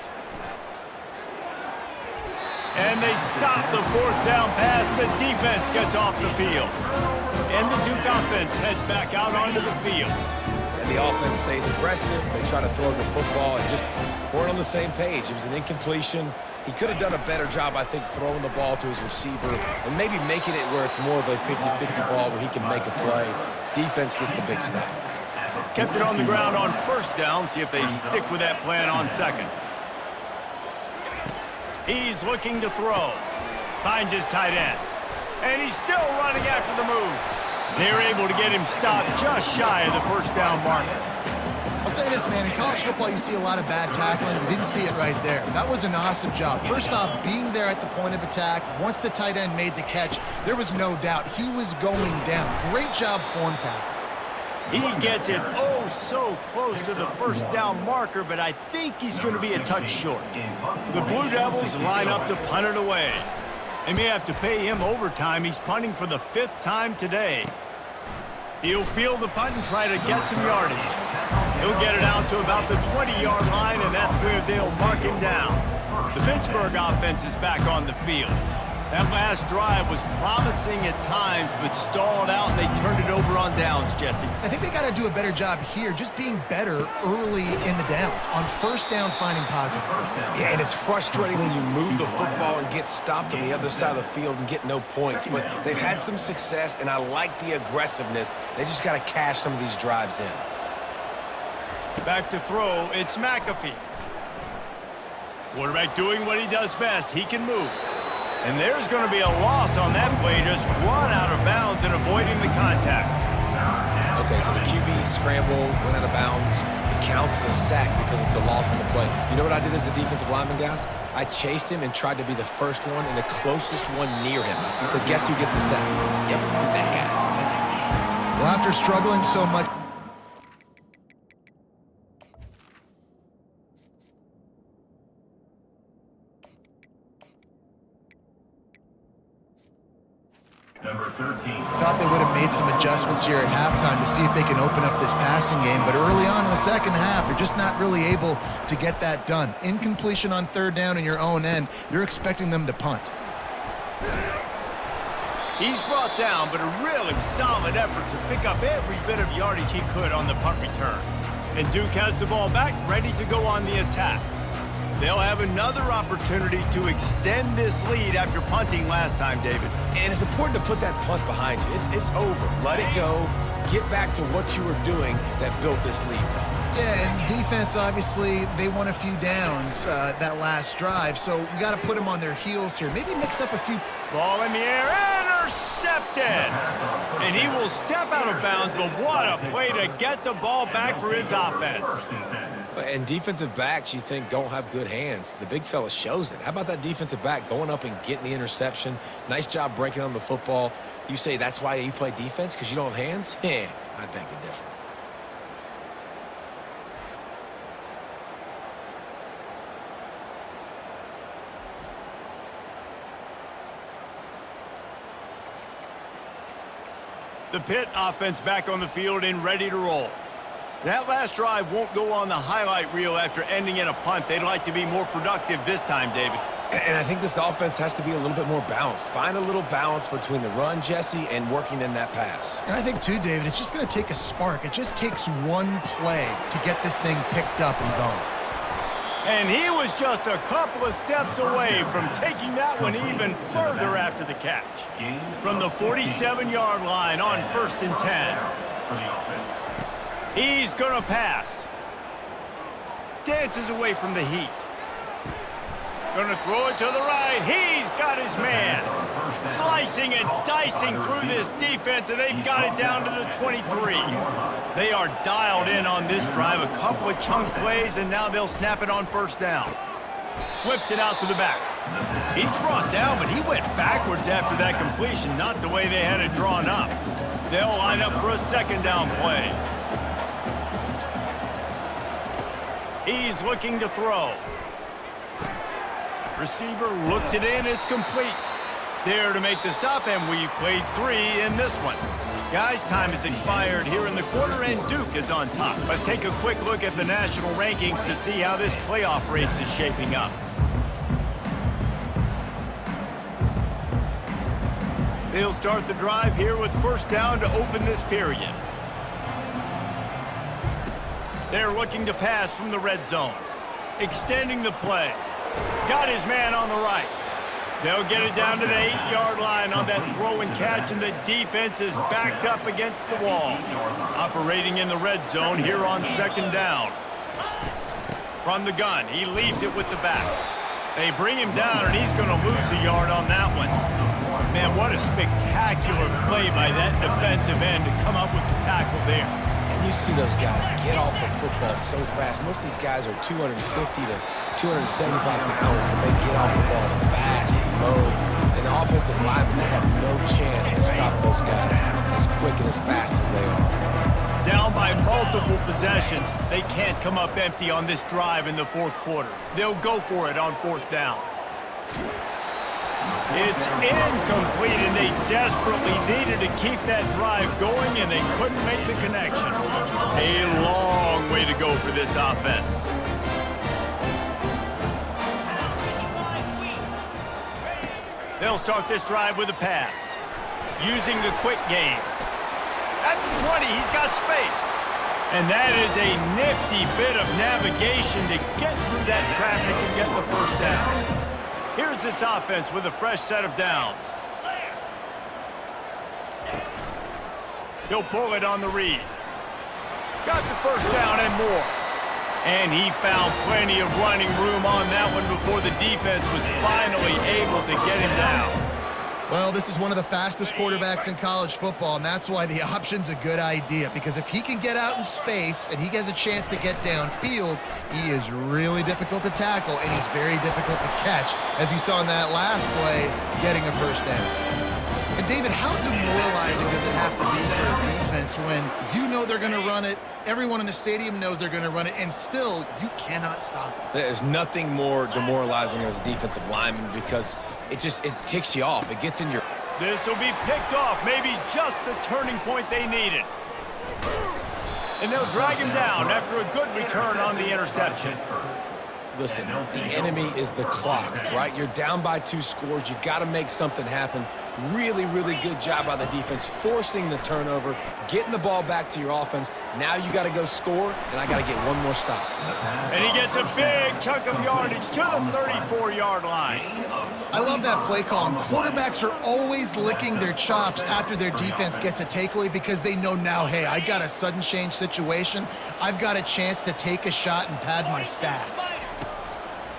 Speaker 1: And they stop the fourth down pass. The defense gets off the field. And the Duke offense heads back out onto the field.
Speaker 3: And the offense stays aggressive. They try to throw the football and just weren't on the same page. It was an incompletion. He could have done a better job, I think, throwing the ball to his receiver and maybe making it where it's more of a 50-50 ball where he can make a play. Defense gets the big stop.
Speaker 1: Kept it on the ground on first down. See if they stick with that plan on second. He's looking to throw. Finds his tight end. And he's still running after the move. They're able to get him stopped just shy of the first down marker.
Speaker 2: I'll say this, man. In college football, you see a lot of bad tackling. We didn't see it right there. That was an awesome job. First off, being there at the point of attack. Once the tight end made the catch, there was no doubt he was going down. Great job form tackle.
Speaker 1: He gets it oh so close to the first down marker, but I think he's going to be a touch short. The Blue Devils line up to punt it away. They may have to pay him overtime. He's punting for the 5th time today. He'll field the punt and try to get some yardage. He'll get it out to about the 20-yard line, and that's where they'll mark him down. The Pittsburgh offense is back on the field. That last drive was promising at times, but stalled out, and they turned it over on downs, Jesse.
Speaker 2: I think they got to do a better job here, just being better early in the downs. On first down, finding positive.
Speaker 3: Yeah, and it's frustrating when you move the football and get stopped on the other side of the field and get no points. But they've had some success, and I like the aggressiveness. They just got to cash some of these drives in.
Speaker 1: Back to throw, it's McAfee. Quarterback doing what he does best. He can move. And there's going to be a loss on that play. Just run out of bounds and avoiding the contact.
Speaker 3: Okay, so the QB scramble, went out of bounds. It counts as a sack because it's a loss on the play. You know what I did as a defensive lineman, guys? I chased him and tried to be the first one and the closest one near him. Because guess who gets the sack? Yep, that guy.
Speaker 2: Well, after struggling so much... Thought they would have made some adjustments here at halftime to see if they can open up this passing game, but early on in the second half, they're just not really able to get that done. Incompletion on third down in your own end, you're expecting them to punt.
Speaker 1: He's brought down, but a really solid effort to pick up every bit of yardage he could on the punt return. And Duke has the ball back, ready to go on the attack. They'll have another opportunity to extend this lead after punting last time, David.
Speaker 3: And it's important to put that punt behind you. It's over. Let it go. Get back to what you were doing that built this lead.
Speaker 2: Yeah, and defense, obviously, they won a few downs that last drive, so we got to put them on their heels here. Maybe mix up a few.
Speaker 1: Ball in the air, intercepted! And he will step out of bounds, but what a play to get the ball back for his offense.
Speaker 3: And defensive backs, you think, don't have good hands. The big fella shows it. How about that defensive back going up and getting the interception? Nice job breaking on the football. You say that's why you play defense, because you don't have hands? Yeah, I beg to differ.
Speaker 1: The Pitt offense back on the field and ready to roll. That last drive won't go on the highlight reel after ending in a punt. They'd like to be more productive this time, David.
Speaker 3: And I think this offense has to be a little bit more balanced. Find a little balance between the run, Jesse, and working in that pass.
Speaker 2: And I think, too, David, it's just going to take a spark. It just takes one play to get this thing picked up and going.
Speaker 1: And he was just a couple of steps away from taking that one even further after the catch. From the 47-yard line on 1st and 10. He's going to pass. Dances away from the heat. Going to throw it to the right. He's got his man. Slicing and dicing through this defense, and they've got it down to the 23. They are dialed in on this drive. A couple of chunk plays, and now they'll snap it on first down. Flips it out to the back. He's brought down, but he went backwards after that completion, not the way they had it drawn up. They'll line up for a second down play. He's looking to throw. Receiver looks it in. It's complete. There to make the stop, and we've played 3 in this one. Guys, time has expired here in the quarter, and Duke is on top. Let's take a quick look at the national rankings to see how this playoff race is shaping up. They'll start the drive here with first down to open this period. They're looking to pass from the red zone. Extending the play. Got his man on the right. They'll get it down to the 8-yard line on that throw and catch, and the defense is backed up against the wall. Operating in the red zone here on second down. From the gun, he leaves it with the back. They bring him down, and he's going to lose a yard on that one. Man, what a spectacular play by that defensive end to come up with the tackle there.
Speaker 3: And you see those guys get off the football so fast. Most of these guys are 250 to 275 pounds, but they get off the ball fast, low. And the offensive linemen, they have no chance to stop those guys as quick and as fast as they are.
Speaker 1: Down by multiple possessions, they can't come up empty on this drive in the fourth quarter. They'll go for it on fourth down. It's incomplete, and they desperately needed to keep that drive going, and they couldn't make the connection. A long way to go for this offense. They'll start this drive with a pass, using the quick game. At the 20, he's got space. And that is a nifty bit of navigation to get through that traffic and get the first down. Here's this offense with a fresh set of downs. He'll pull it on the read. Got the first down and more. And he found plenty of running room on that one before the defense was finally able to get him down.
Speaker 2: Well, this is one of the fastest quarterbacks in college football, and that's why the option's a good idea, because if he can get out in space and he has a chance to get downfield, he is really difficult to tackle, and he's very difficult to catch, as you saw in that last play, getting a first down. And David, how demoralizing does it have to be for a defense when you know they're going to run it, everyone in the stadium knows they're going to run it, and still you cannot stop it?
Speaker 3: There's nothing more demoralizing as a defensive lineman because it ticks you off. It gets in your...
Speaker 1: This will be picked off, maybe just the turning point they needed. And they'll drag him down after a good return on the interception.
Speaker 3: Listen, the enemy is the clock, right? You're down by 2 scores. You got to make something happen. Really, really good job by the defense, forcing the turnover, getting the ball back to your offense. Now you got to go score, and I got to get one more stop.
Speaker 1: And he gets a big chunk of yardage to the 34-yard line.
Speaker 2: I love that play call. And quarterbacks are always licking their chops after their defense gets a takeaway because they know now, hey, I got a sudden change situation. I've got a chance to take a shot and pad my stats.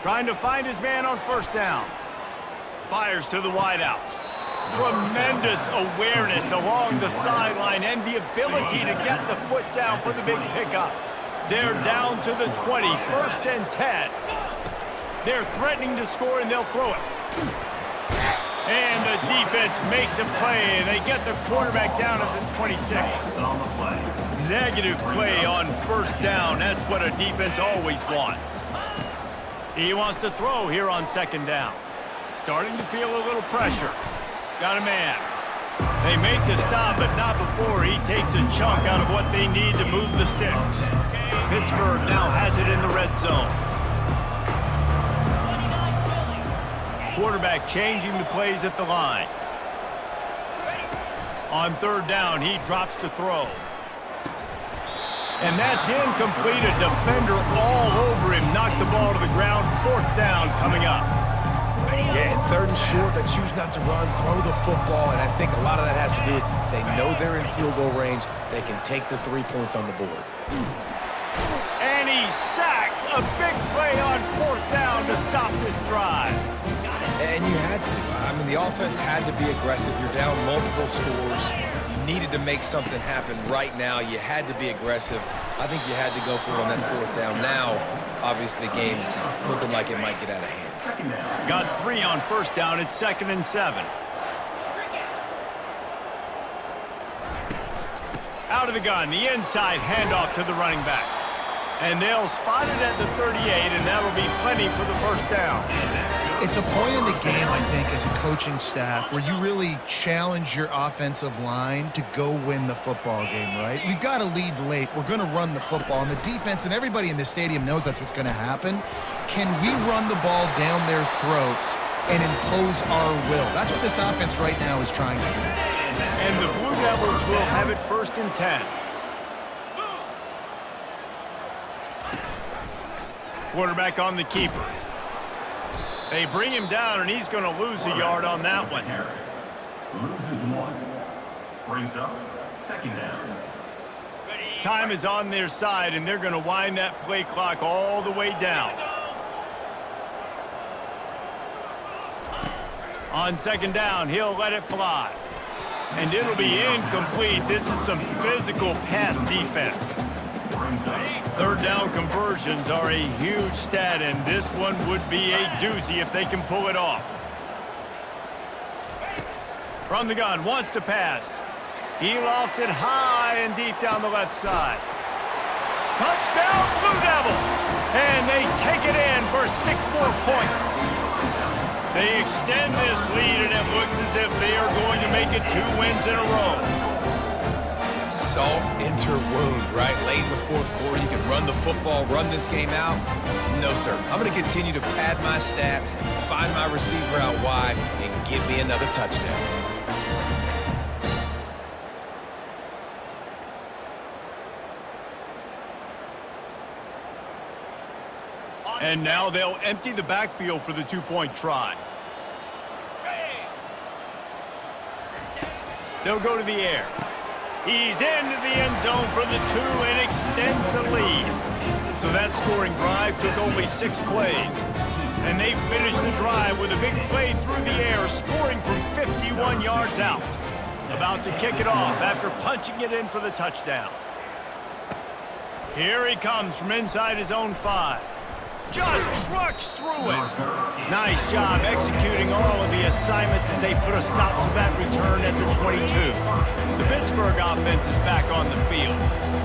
Speaker 1: Trying to find his man on first down. Fires to the wideout. Tremendous awareness along the sideline and the ability to get the foot down for the big pickup. They're down to the 20, 1st and 10. They're threatening to score, and they'll throw it. And the defense makes a play, and they get the quarterback down at the 26. Negative play on first down. That's what a defense always wants. He wants to throw here on second down. Starting to feel a little pressure. Got a man. They make the stop, but not before he takes a chunk out of what they need to move the sticks. Pittsburgh now has it in the red zone. Quarterback changing the plays at the line. On third down, he drops to throw. And that's incomplete. A defender all over him. Knocked the ball to the ground. Fourth down coming up.
Speaker 3: Yeah, and 3rd and short, they choose not to run, throw the football, and I think a lot of that has to do with they know they're in field goal range. They can take the 3 points on the board.
Speaker 1: And he's sacked. A big play on fourth down to stop this drive.
Speaker 3: And you had to. I mean, the offense had to be aggressive. You're down multiple scores. Needed to make something happen right now. You had to be aggressive. I think you had to go for it on that fourth down. Now, obviously, the game's looking like it might get out of hand.
Speaker 1: Got 3 on first down. It's 2nd and 7. Out of the gun, the inside handoff to the running back. And they'll spot it at the 38, and that'll be plenty for the first down.
Speaker 2: It's a point in the game, I think, as a coaching staff where you really challenge your offensive line to go win the football game, right? We've got to lead late. We're going to run the football. And the defense and everybody in the stadium knows that's what's going to happen. Can we run the ball down their throats and impose our will. That's what this offense right now is trying to do.
Speaker 1: And the Blue Devils will have it 1st and 10. Quarterback on the keeper. They bring him down, and he's going to lose a yard on that one.
Speaker 5: Loses 1. Brings up 2nd down.
Speaker 1: Time is on their side, and they're going to wind that play clock all the way down. On 2nd down, he'll let it fly. And it'll be incomplete. This is some physical pass defense. 3rd down conversions are a huge stat, and this one would be a doozy if they can pull it off. From the gun, wants to pass. He lofts it high and deep down the left side. Touchdown, Blue Devils! And they take it in for 6 more points. They extend this lead, and it looks as if they are going to make it 2 wins in a row.
Speaker 3: Salt enter wound, right? Late in the 4th quarter, you can run the football, run this game out. No, sir. I'm going to continue to pad my stats, find my receiver out wide, and give me another touchdown.
Speaker 1: And now they'll empty the backfield for the 2-point try. They'll go to the air. He's into the end zone for the 2 and extends the lead. So that scoring drive took only 6 plays. And they finished the drive with a big play through the air, scoring from 51 yards out. About to kick it off after punching it in for the touchdown. Here he comes from inside his own 5. Just trucks through it. Nice job executing all of the assignments as they put a stop to that return at the 22. The Pittsburgh offense is back on the field.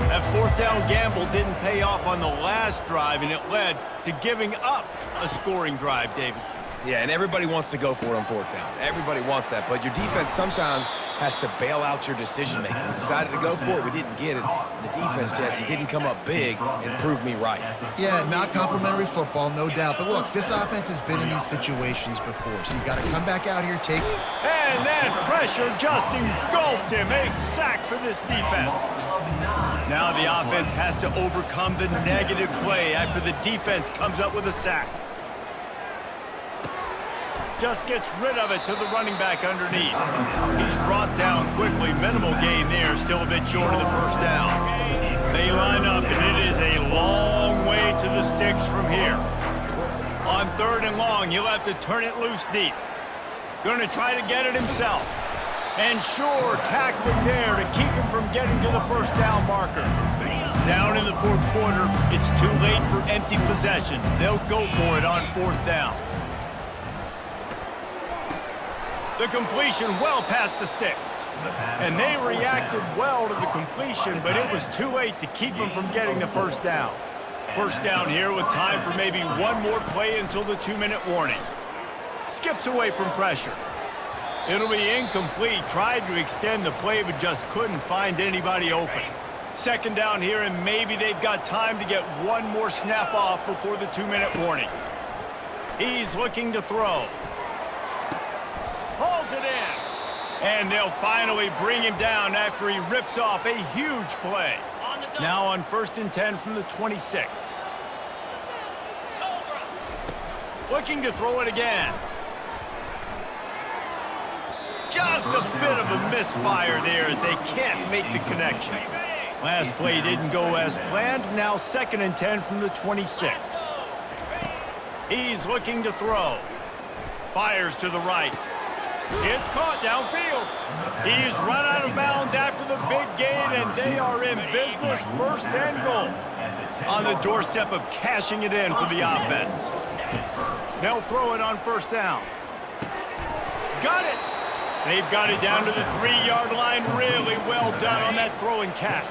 Speaker 1: That 4th down gamble didn't pay off on the last drive, and it led to giving up a scoring drive, David.
Speaker 3: Yeah, and everybody wants to go for it on 4th down. Everybody wants that, but your defense sometimes has to bail out your decision-making. We decided to go for it. We didn't get it. The defense, Jesse, didn't come up big and prove me right.
Speaker 2: Yeah, not complimentary football, no doubt. But look, this offense has been in these situations before, so you got to come back out here, take...
Speaker 1: And then pressure just engulfed him. A sack for this defense. Now the offense has to overcome the negative play after the defense comes up with a sack. Just gets rid of it to the running back underneath. He's brought down quickly. Minimal gain there, still a bit short of the 1st down. They line up, and it is a long way to the sticks from here. On 3rd and long, he'll have to turn it loose deep. Going to try to get it himself. And sure, tackling there to keep him from getting to the 1st down marker. Down in the 4th quarter, it's too late for empty possessions. They'll go for it on 4th down. The completion well past the sticks. And they reacted well to the completion, but it was too late to keep them from getting the 1st down. 1st down here with time for maybe 1 more play until the 2-minute warning. Skips away from pressure. It'll be incomplete. Tried to extend the play, but just couldn't find anybody open. 2nd down here, and maybe they've got time to get 1 more snap off before the 2-minute warning. He's looking to throw. Pulls it in. And they'll finally bring him down after he rips off a huge play. Now on 1st and 10 from the 26. Looking to throw it again. Just a bit of a misfire there as they can't make the connection. Last play didn't go as planned. Now 2nd and 10 from the 26. He's looking to throw. Fires to the right. It's caught downfield. He's run out of bounds after the big gain, and they are in business. 1st and goal. On the doorstep of cashing it in for the offense. They'll throw it on 1st down. Got it. They've got it down to the 3-yard line. Really well done on that throw and catch.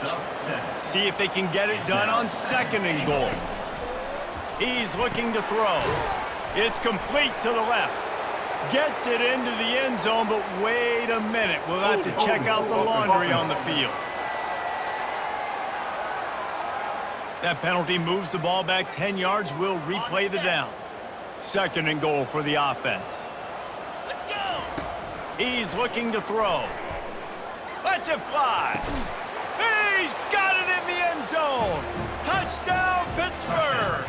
Speaker 1: See if they can get it done on 2nd and goal. He's looking to throw. It's complete to the left. Gets it into the end zone, but wait a minute. We'll have to check out the laundry on the field. That penalty moves the ball back 10 yards. We'll replay the down. 2nd and goal for the offense. He's looking to throw. Lets it fly. He's got it in the end zone. Touchdown, Pittsburgh.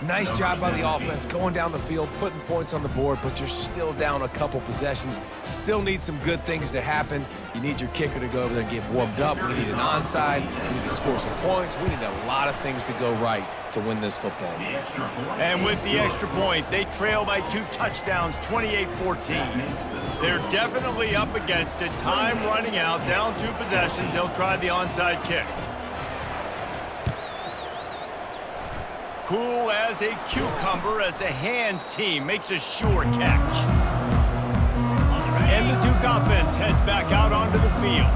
Speaker 3: Nice job by the offense going down the field, putting points on the board, but you're still down a couple possessions. Still need some good things to happen. You need your kicker to go over there and get warmed up. We need an onside. We need to score some points. We need a lot of things to go right to win this football game.
Speaker 1: And with the extra point, they trail by 2 touchdowns, 28-14. They're definitely up against it. Time running out, down 2 possessions. They'll try the onside kick. Cool as a cucumber as the hands team makes a sure catch. And the Duke offense heads back out onto the field.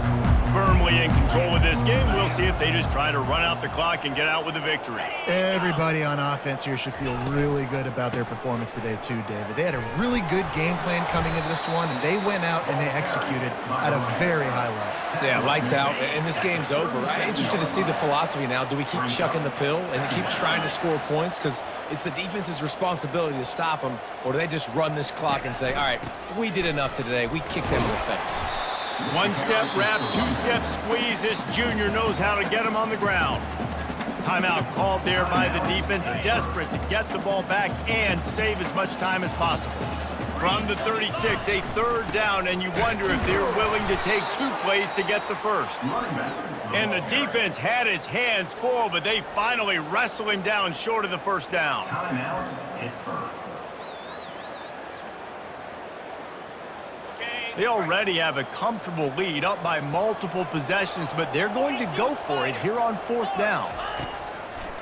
Speaker 1: Firmly in control of this game. We'll see if they just try to run out the clock and get out with a victory.
Speaker 2: Everybody on offense here should feel really good about their performance today too, David. They had a really good game plan coming into this one, and they went out and they executed at a very high level.
Speaker 3: Yeah, lights out, and this game's over. I'm interested to see the philosophy now. Do we keep chucking the pill and keep trying to score points? Because it's the defense's responsibility to stop them, or do they just run this clock and say, all right, we did enough today. We kicked them in the face.
Speaker 1: 1-step wrap, 2-step squeeze. This junior knows how to get him on the ground. Timeout called there by the defense, desperate to get the ball back and save as much time as possible. From the 36, a 3rd down, and you wonder if they're willing to take 2 plays to get the first. And the defense had his hands full, but they finally wrestle him down short of the 1st down.
Speaker 5: Timeout, Pittsburgh.
Speaker 1: They already have a comfortable lead, up by multiple possessions, but they're going to go for it here on 4th down.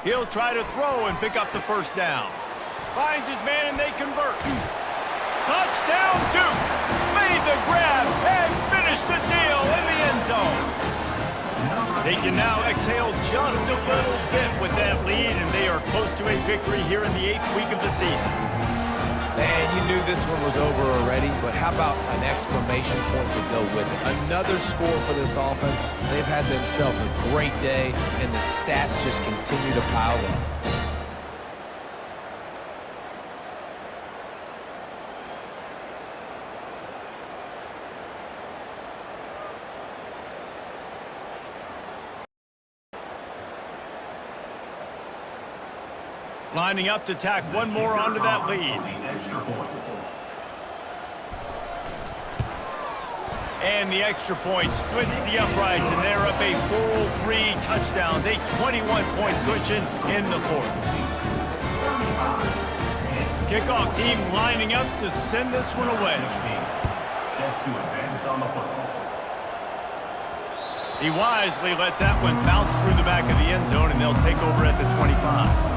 Speaker 1: He'll try to throw and pick up the 1st down. Finds his man and they convert. Touchdown, Duke! Made the grab and finished the deal in the end zone. They can now exhale just a little bit with that lead, and they are close to a victory here in the 8th week of the season.
Speaker 3: Man, you knew this one was over already, but how about an exclamation point to go with it? Another score for this offense. They've had themselves a great day, and the stats just continue to pile up.
Speaker 1: Lining up to tack one more onto that lead. And the extra point splits the uprights, and they're up a full 3 touchdowns, a 21-point cushion in the 4th. Kickoff team lining up to send this one away.
Speaker 5: Set to advance on the football.
Speaker 1: He wisely lets that one bounce through the back of the end zone, and they'll take over at the 25.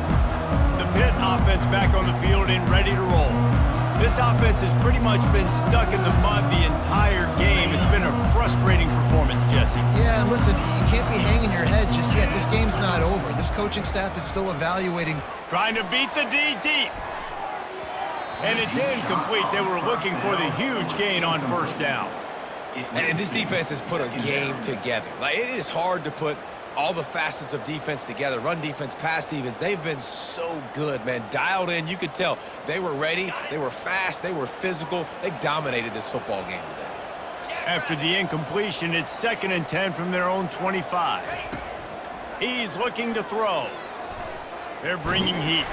Speaker 1: The Pitt offense back on the field and ready to roll. This offense has pretty much been stuck in the mud the entire game. It's been a frustrating performance, Jesse.
Speaker 2: Yeah, and listen, you can't be hanging your head just yet. This game's not over. This coaching staff is still evaluating.
Speaker 1: Trying to beat the D deep. And it's incomplete. They were looking for the huge gain on 1st down.
Speaker 3: And this defense has put a game together. Like, it is hard to put all the facets of defense together. Run defense, pass defense. They've been so good, man. Dialed in. You could tell they were ready. They were fast. They were physical. They dominated this football game today.
Speaker 1: After the incompletion, it's 2nd and 10 from their own 25. He's looking to throw. They're bringing heat.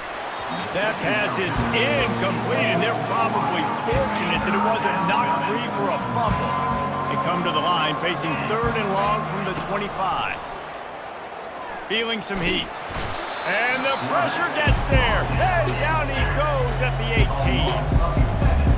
Speaker 1: That pass is incomplete, and they're probably fortunate that it wasn't knocked free for a fumble. They come to the line facing 3rd and long from the 25. Feeling some heat. And the pressure gets there. And down he goes at the 18.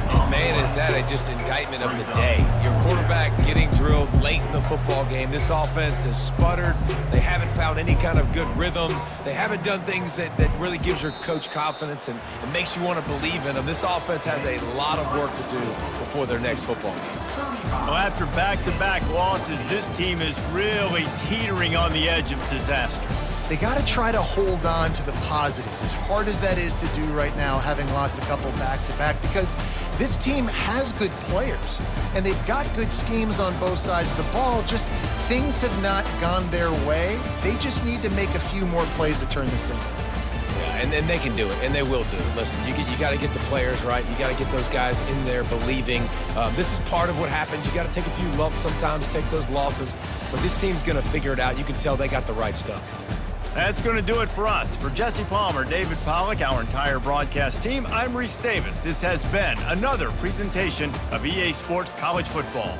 Speaker 3: And man, is that just indictment of the day. Your quarterback getting drilled late in the football game. This offense has sputtered. They haven't found any kind of good rhythm. They haven't done things that really gives your coach confidence and makes you want to believe in them. This offense has a lot of work to do before their next football game.
Speaker 1: Well, after back-to-back losses, this team is really teetering on the edge of disaster.
Speaker 2: They got to try to hold on to the positives, as hard as that is to do right now, having lost a couple back-to-back, because this team has good players, and they've got good schemes on both sides of the ball. Just things have not gone their way. They just need to make a few more plays to turn this thing around.
Speaker 3: and they can do it, and they will do it. Listen, you got to get the players right. You got to get those guys in there believing. This is part of what happens. You got to take a few lumps sometimes, take those losses. But this team's going to figure it out. You can tell they got the right stuff.
Speaker 1: That's going to do it for us. For Jesse Palmer, David Pollack, our entire broadcast team, I'm Reese Davis. This has been another presentation of EA Sports College Football.